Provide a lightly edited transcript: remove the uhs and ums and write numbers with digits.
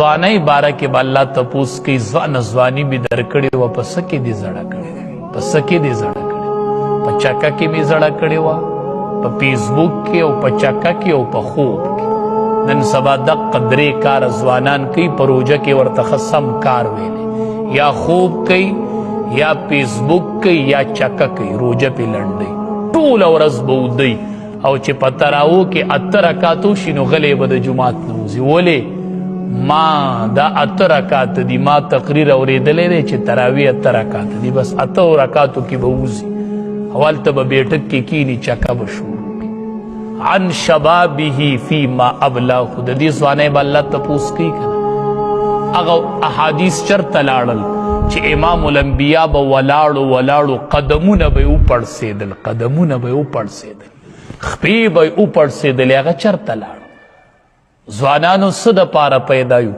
ځوانۍ باره کې به الله تپوس کوي ځوانه ځواني مې درکړې وه په څه کې دې زړه کړې په څه کې دې زړه کړې په چکه کې مې زړه کړې وه په فیسبوک کې او په چکه کې او په خوب کې نن سبا دقه درې کاره ځوانان کوي په روژه کې ورته ښه سم کار ویلی یا خوب کوي یا فیسبوک کوي یا چکه کوي روژه پې لنډوي ټوله ورځ به ودوي او چې په تراوو کې 8 رکعات وشي نو غلی به د جومات نه وځي ولې ما دا 8 رکعات دي ما تقریر اورېدلی دی چې تراوی 8 رکعات دي بس 8 رکعاتو کې به وځي هلته به بیټک کې کینی چکه به شروع عن شبابه فيما ابلاه د دې ځوانۍ به الله تپوس کوي که نه هغه احادیث چرته لاړل چې امام الانبیا به ولاړو قدمونه به یې وپړسېدل خپې به یې وپړسېدلې هغه چرته لاړ ځوانانو څه دپاره پیدا یو